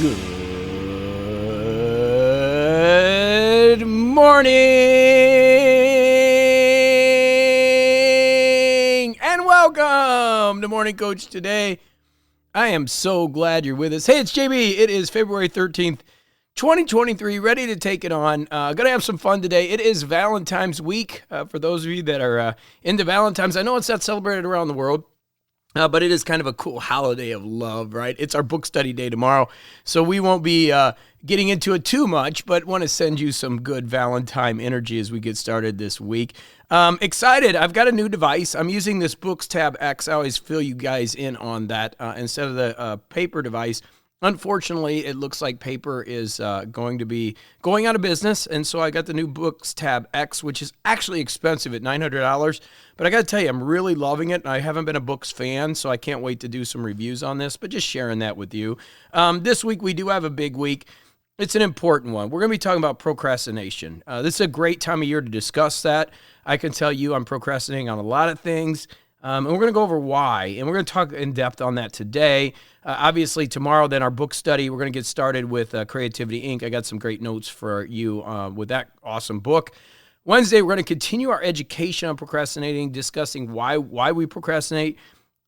Good morning and welcome to Morning Coach Today. I am so glad you're with us. Hey, it's JB. It is February 13th, 2023, ready to take it on. Gonna have some fun today. It is Valentine's week. For those of you that are into Valentine's, I know it's not celebrated around the world. But it is kind of a cool holiday of love, right? It's our book study day tomorrow, so we won't be getting into it too much, but want to send you some good Valentine energy as we get started this week. Excited. I've got a new device. I'm using this Books Tab X. I always fill you guys in on that instead of the paper device. Unfortunately, it looks like paper is going to be going out of business, and so I got the new Books Tab X, which is actually expensive at $900. But I got to tell you, I'm really loving it. I haven't been a books fan, so I can't wait to do some reviews on this, but just sharing that with you. This week, we do have a big week. It's an important one. We're going to be talking about procrastination. This is a great time of year to discuss that. I can tell you I'm procrastinating on a lot of things. And we're going to go over why, and we're going to talk in depth on that today. Obviously, tomorrow, then our book study, we're going to get started with Creativity Inc. I got some great notes for you with that awesome book. Wednesday, we're going to continue our education on procrastinating, discussing why we procrastinate.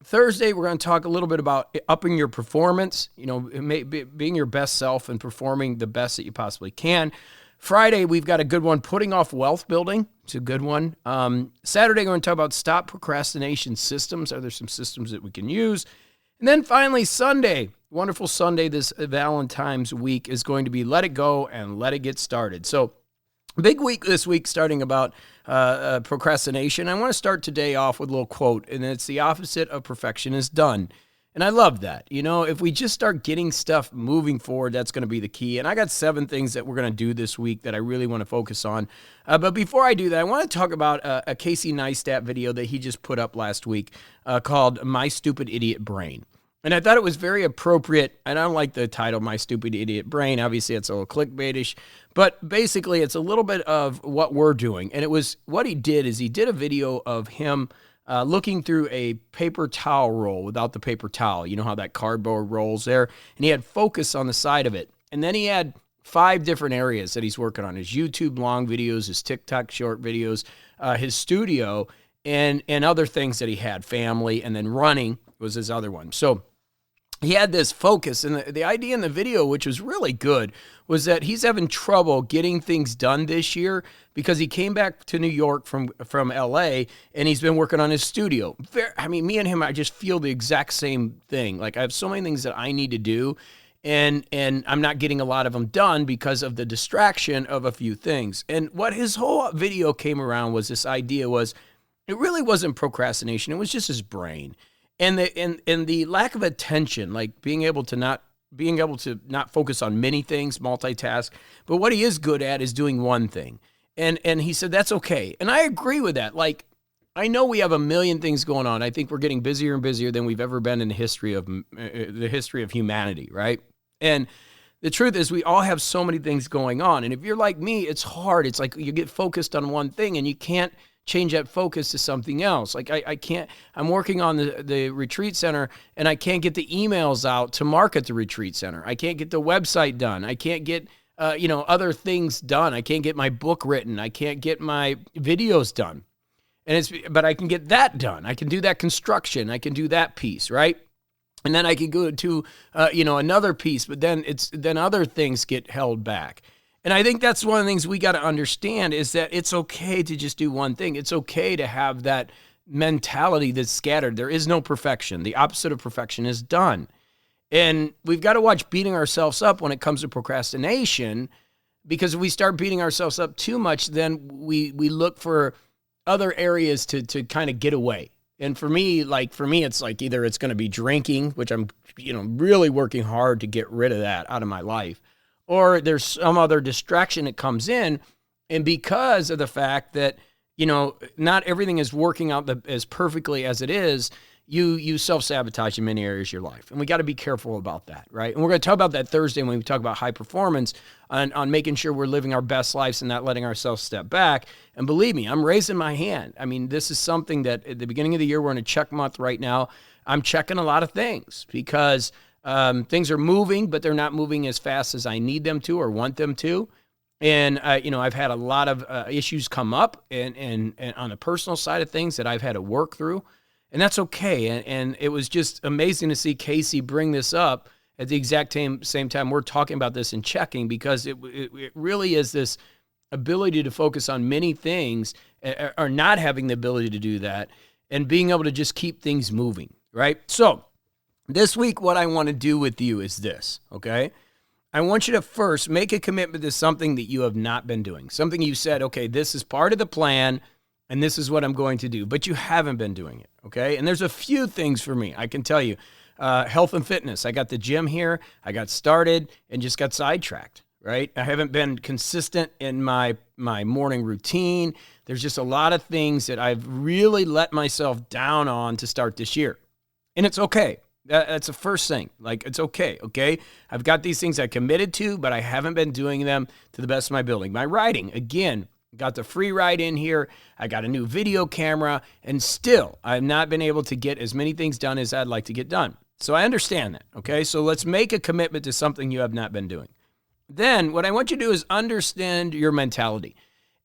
Thursday, we're going to talk a little bit about upping your performance, being your best self and performing the best that you possibly can. Friday, we've got a good one, putting off wealth building. It's a good one. Saturday, we're going to talk about stop procrastination systems. Are there some systems that we can use? And then finally, Sunday, wonderful Sunday, this Valentine's week is going to be let it go and let it get started. So big week this week, starting about procrastination. I want to start today off with a little quote, and it's the opposite of perfection is done. And I love that. If we just start getting stuff moving forward, that's going to be the key. And I got 7 things that we're going to do this week that I really want to focus on. But before I do that, I want to talk about a Casey Neistat video that he just put up last week called My Stupid Idiot Brain. And I thought it was very appropriate. And I don't like the title, My Stupid Idiot Brain. Obviously, it's a little clickbaitish. But basically, it's a little bit of what we're doing. And it was what he did is he did a video of him looking through a paper towel roll without the paper towel. You know how that cardboard rolls there? And he had focus on the side of it. And then he had 5 different areas that he's working on. His YouTube long videos, his TikTok short videos, his studio, and other things that he had, family, and then running was his other one. So he had this focus, and the idea in the video, which was really good, was that he's having trouble getting things done this year because he came back to New York from LA, and he's been working on his studio. Me and him, I just feel the exact same thing. Like, I have so many things that I need to do, and I'm not getting a lot of them done because of the distraction of a few things. And what his whole video came around was this idea was, it really wasn't procrastination. It was just his brain. And the lack of attention, like being able to not focus on many things, multitask. But what he is good at is doing one thing. And he said that's okay. And I agree with that. Like, I know we have a million things going on. I think we're getting busier and busier than we've ever been in the history of humanity, right? And the truth is we all have so many things going on. And if you're like me, it's hard. It's like you get focused on one thing and you can't change that focus to something else. Like I can't, I'm working on the retreat center and I can't get the emails out to market the retreat center. I can't get the website done. I can't get, other things done. I can't get my book written. I can't get my videos done. But I can get that done. I can do that construction. I can do that piece, right? And then I can go to, another piece, but then other things get held back. And I think that's one of the things we got to understand is that it's okay to just do one thing. It's okay to have that mentality that's scattered. There is no perfection. The opposite of perfection is done. And we've got to watch beating ourselves up when it comes to procrastination, because if we start beating ourselves up too much, then we look for other areas to kind of get away. And for me, it's like either it's going to be drinking, which I'm, really working hard to get rid of that out of my life, or there's some other distraction that comes in. And because of the fact that, not everything is working out as perfectly as it is, you self-sabotage in many areas of your life. And we got to be careful about that, right? And we're going to talk about that Thursday when we talk about high performance on making sure we're living our best lives and not letting ourselves step back. And believe me, I'm raising my hand. I mean, this is something that at the beginning of the year, we're in a check month right now. I'm checking a lot of things because Things are moving, but they're not moving as fast as I need them to or want them to. And, I've had a lot of issues come up and on the personal side of things that I've had to work through. And that's okay. And it was just amazing to see Casey bring this up at the exact same time we're talking about this and checking, because it really is this ability to focus on many things, or not having the ability to do that, and being able to just keep things moving, right? So this week, what I want to do with you is this, okay? I want you to first make a commitment to something that you have not been doing, something you said, okay, this is part of the plan, and this is what I'm going to do, but you haven't been doing it, okay? And there's a few things for me, I can tell you. Health and fitness. I got the gym here. I got started and just got sidetracked, right? I haven't been consistent in my morning routine. There's just a lot of things that I've really let myself down on to start this year. And it's okay. That's the first thing. Like, it's okay, okay? I've got these things I committed to, but I haven't been doing them to the best of my ability. My writing, again, got the free ride in here. I got a new video camera, and still, I've not been able to get as many things done as I'd like to get done. So I understand that, okay? So let's make a commitment to something you have not been doing. Then what I want you to do is understand your mentality.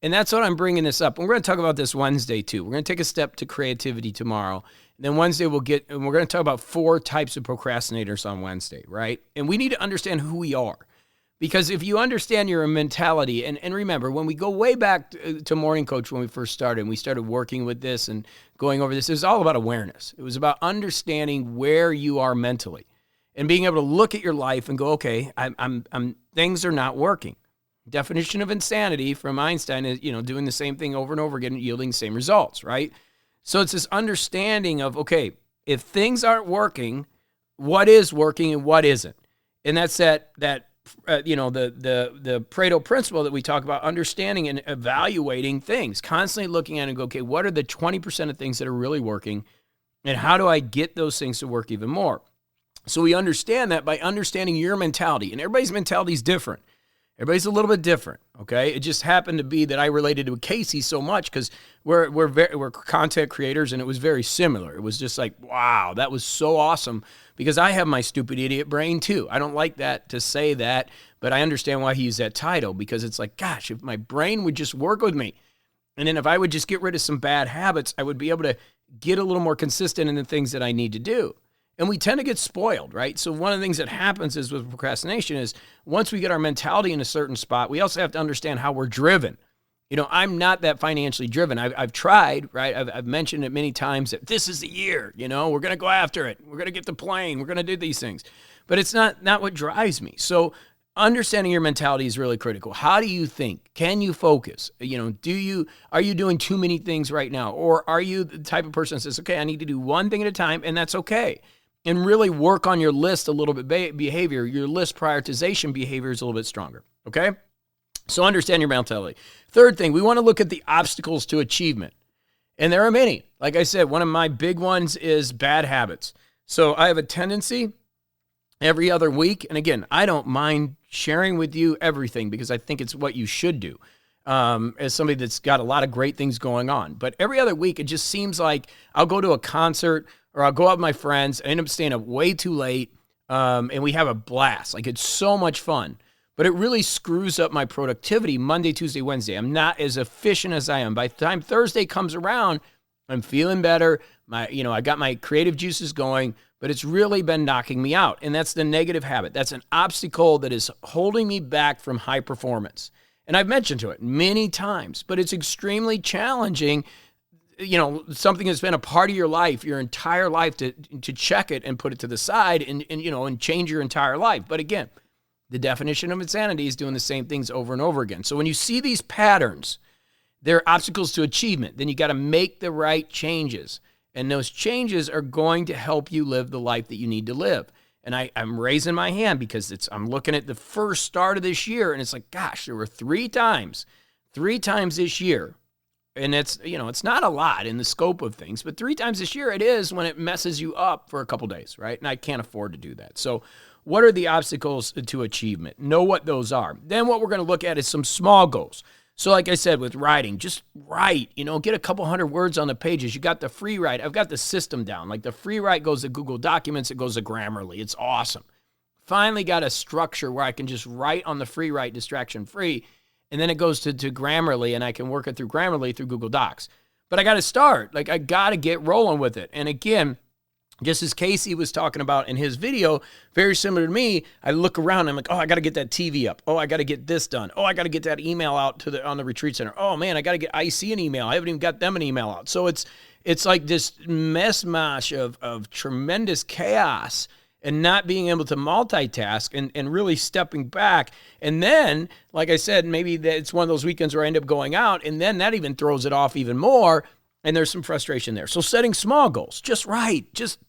And that's what I'm bringing this up. And we're going to talk about this Wednesday too. We're going to take a step to creativity tomorrow. And then Wednesday we're going to talk about 4 types of procrastinators on Wednesday, right? And we need to understand who we are. Because if you understand your mentality, and remember, when we go way back to Morning Coach, when we first started, and we started working with this and going over this, it was all about awareness. It was about understanding where you are mentally and being able to look at your life and go, okay, things are not working. Definition of insanity from Einstein is, doing the same thing over and over again, yielding the same results, right? So it's this understanding of, okay, if things aren't working, what is working and what isn't? And that's the Pareto principle that we talk about, understanding and evaluating things, constantly looking at it and go, okay, what are the 20% of things that are really working, and how do I get those things to work even more? So we understand that by understanding your mentality, and everybody's mentality is different. Everybody's a little bit different, okay? It just happened to be that I related to Casey so much because we're content creators, and it was very similar. It was just like, wow, that was so awesome, because I have my stupid idiot brain too. I don't like that to say that, but I understand why he used that title, because it's like, gosh, if my brain would just work with me, and then if I would just get rid of some bad habits, I would be able to get a little more consistent in the things that I need to do. And we tend to get spoiled, right? So one of the things that happens is with procrastination is once we get our mentality in a certain spot, we also have to understand how we're driven. I'm not that financially driven. I've tried, right? I've mentioned it many times that this is the year, we're going to go after it. We're going to get the plane. We're going to do these things. But it's not what drives me. So understanding your mentality is really critical. How do you think? Can you focus? Are you doing too many things right now? Or are you the type of person that says, okay, I need to do one thing at a time, and that's okay. And really work on your list a little bit behavior. Your list prioritization behavior is a little bit stronger, okay? So understand your mentality. Third thing, we want to look at the obstacles to achievement. And there are many. Like I said, one of my big ones is bad habits. So I have a tendency every other week, and again, I don't mind sharing with you everything because I think it's what you should do as somebody that's got a lot of great things going on. But every other week, it just seems like I'll go to a concert or I'll go out with my friends, I end up staying up way too late, and we have a blast. Like, it's so much fun. But it really screws up my productivity Monday, Tuesday, Wednesday. I'm not as efficient as I am. By the time Thursday comes around, I'm feeling better. I got my creative juices going, but it's really been knocking me out. And that's the negative habit. That's an obstacle that is holding me back from high performance. And I've mentioned to it many times, but it's extremely challenging, something that's been a part of your life, your entire life, to check it and put it to the side and change your entire life. But again, the definition of insanity is doing the same things over and over again. So when you see these patterns, they're obstacles to achievement. Then you got to make the right changes. And those changes are going to help you live the life that you need to live. And I'm raising my hand because I'm looking at the first start of this year, and it's like, gosh, there were three times this year. And it's not a lot in the scope of things, but 3 times this year it is when it messes you up for a couple days, right? And I can't afford to do that. So what are the obstacles to achievement? Know what those are. Then what we're going to look at is some small goals. So like I said, with writing, just write, get a couple hundred words on the pages. You got the free write. I've got the system down. Like the free write goes to Google Documents. It goes to Grammarly. It's awesome. Finally got a structure where I can just write on the free write distraction free. And then it goes to Grammarly, and I can work it through Grammarly through Google Docs. But I got to start. Like I got to get rolling with it. And again, just as Casey was talking about in his video, very similar to me, I look around and I'm like, oh, I got to get that TV up. Oh, I got to get this done. Oh, I got to get that email out on the retreat center. Oh man, I got to get IC an email. I haven't even got them an email out. So it's like this mash of tremendous chaos and not being able to multitask and really stepping back. And then, like I said, maybe it's one of those weekends where I end up going out, and then that even throws it off even more. And there's some frustration there. So setting small goals, just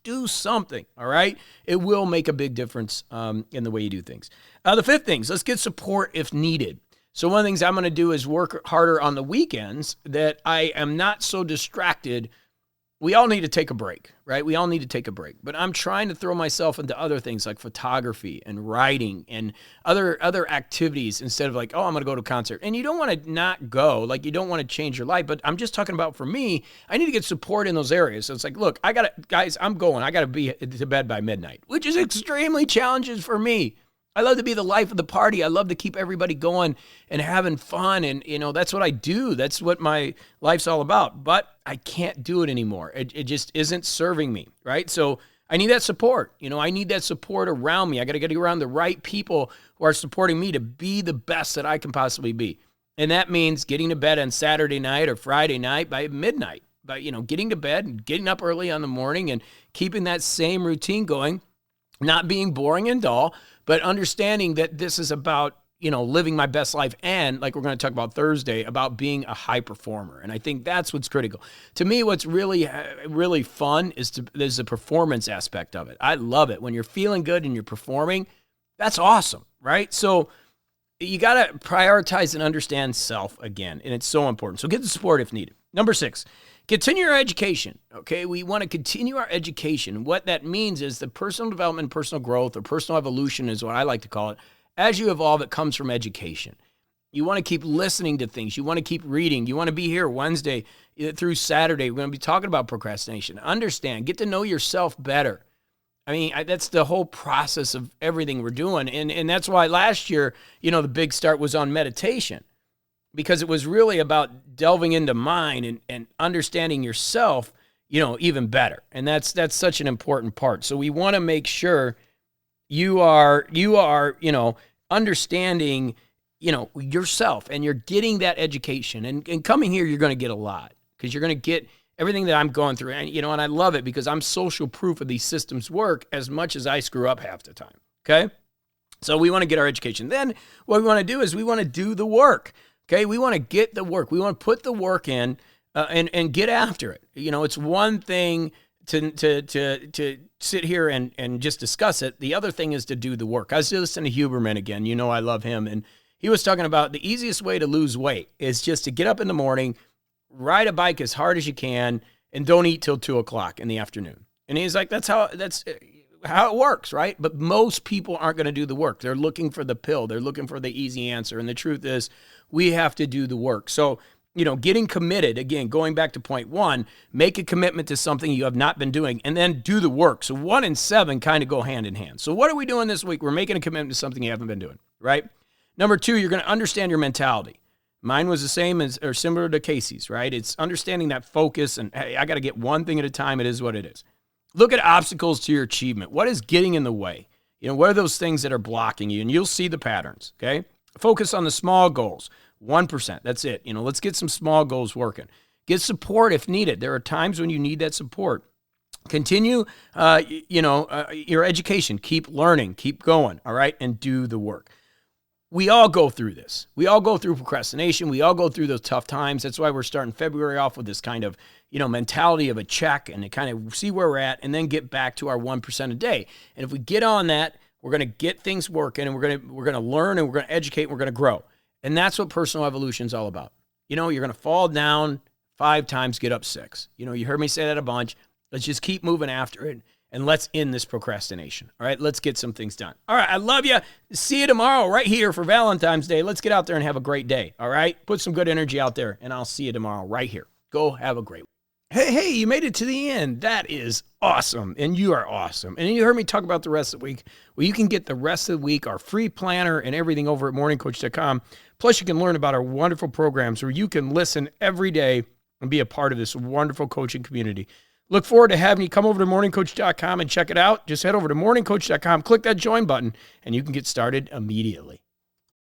do something, all right? It will make a big difference in the way you do things. The fifth thing is let's get support if needed. So one of the things I'm going to do is work harder on the weekends that I am not so distracted. We all need to take a break, right? We all need to take a break. But I'm trying to throw myself into other things like photography and writing and other activities instead of like, oh, I'm going to go to a concert. And you don't want to not go. Like, you don't want to change your life. But I'm just talking about, for me, I need to get support in those areas. So it's like, look, guys, I'm going. I got to be to bed by midnight, which is extremely challenging for me. I love to be the life of the party. I love to keep everybody going and having fun. And, that's what I do. That's what my life's all about. But I can't do it anymore. It just isn't serving me, right? So I need that support. I need that support around me. I got to get around the right people who are supporting me to be the best that I can possibly be. And that means getting to bed on Saturday night or Friday night by midnight. By, getting to bed and getting up early in the morning and keeping that same routine going, not being boring and dull, but understanding that this is about, living my best life and, like we're going to talk about Thursday, about being a high performer. And I think that's what's critical. To me, what's really, really fun is there's the performance aspect of it. I love it. When you're feeling good and you're performing, that's awesome, right? So you got to prioritize and understand self again, and it's so important. So get the support if needed. Number 6, continue your education, okay? We want to continue our education. What that means is the personal development, personal growth, or personal evolution is what I like to call it. As you evolve, it comes from education. You want to keep listening to things. You want to keep reading. You want to be here Wednesday through Saturday. We're going to be talking about procrastination. Understand, get to know yourself better. I mean, that's the whole process of everything we're doing. And that's why last year, the big start was on meditation, because it was really about delving into mind and understanding yourself, even better. And that's such an important part. So we want to make sure you are, understanding, yourself, and you're getting that education. And coming here, you're going to get a lot, because you're going to get everything that I'm going through. And, and I love it because I'm social proof of these systems work as much as I screw up half the time. Okay. So we want to get our education. Then what we want to do is we want to do the work. Okay, we want to get the work. We want to put the work in and get after it. It's one thing to sit here and just discuss it. The other thing is to do the work. I was listening to Huberman again. I love him. And he was talking about the easiest way to lose weight is just to get up in the morning, ride a bike as hard as you can, and don't eat till 2:00 in the afternoon. And he's like, that's how it works, right? But most people aren't going to do the work. They're looking for the pill. They're looking for the easy answer. And the truth is, we have to do the work. So, getting committed, again, going back to point 1, make a commitment to something you have not been doing, and then do the work. So 1 and 7 kind of go hand in hand. So what are we doing this week? We're making a commitment to something you haven't been doing, right? Number 2, you're going to understand your mentality. Mine was the same or similar to Casey's, right? It's understanding that focus and, hey, I got to get one thing at a time. It is what it is. Look at obstacles to your achievement. What is getting in the way? What are those things that are blocking you? And you'll see the patterns, okay? Focus on the small goals. 1%. That's it. Let's get some small goals working. Get support if needed. There are times when you need that support. Continue, your education. Keep learning. Keep going. All right, and do the work. We all go through this. We all go through procrastination. We all go through those tough times. That's why we're starting February off with this kind of, mentality of a check and to kind of see where we're at, and then get back to our 1% a day. And if we get on that, we're going to get things working, and we're going to learn, and we're going to educate, and we're going to grow. And that's what personal evolution is all about. You're going to fall down 5 times, get up 6. You heard me say that a bunch. Let's just keep moving after it and let's end this procrastination. All right, let's get some things done. All right, I love you. See you tomorrow right here for Valentine's Day. Let's get out there and have a great day. All right, put some good energy out there, and I'll see you tomorrow right here. Go have a great one. Hey, you made it to the end. That is awesome, and you are awesome. And you heard me talk about the rest of the week. Well, you can get the rest of the week, our free planner and everything over at morningcoach.com. Plus, you can learn about our wonderful programs where you can listen every day and be a part of this wonderful coaching community. Look forward to having you come over to morningcoach.com and check it out. Just head over to morningcoach.com, click that join button, and you can get started immediately.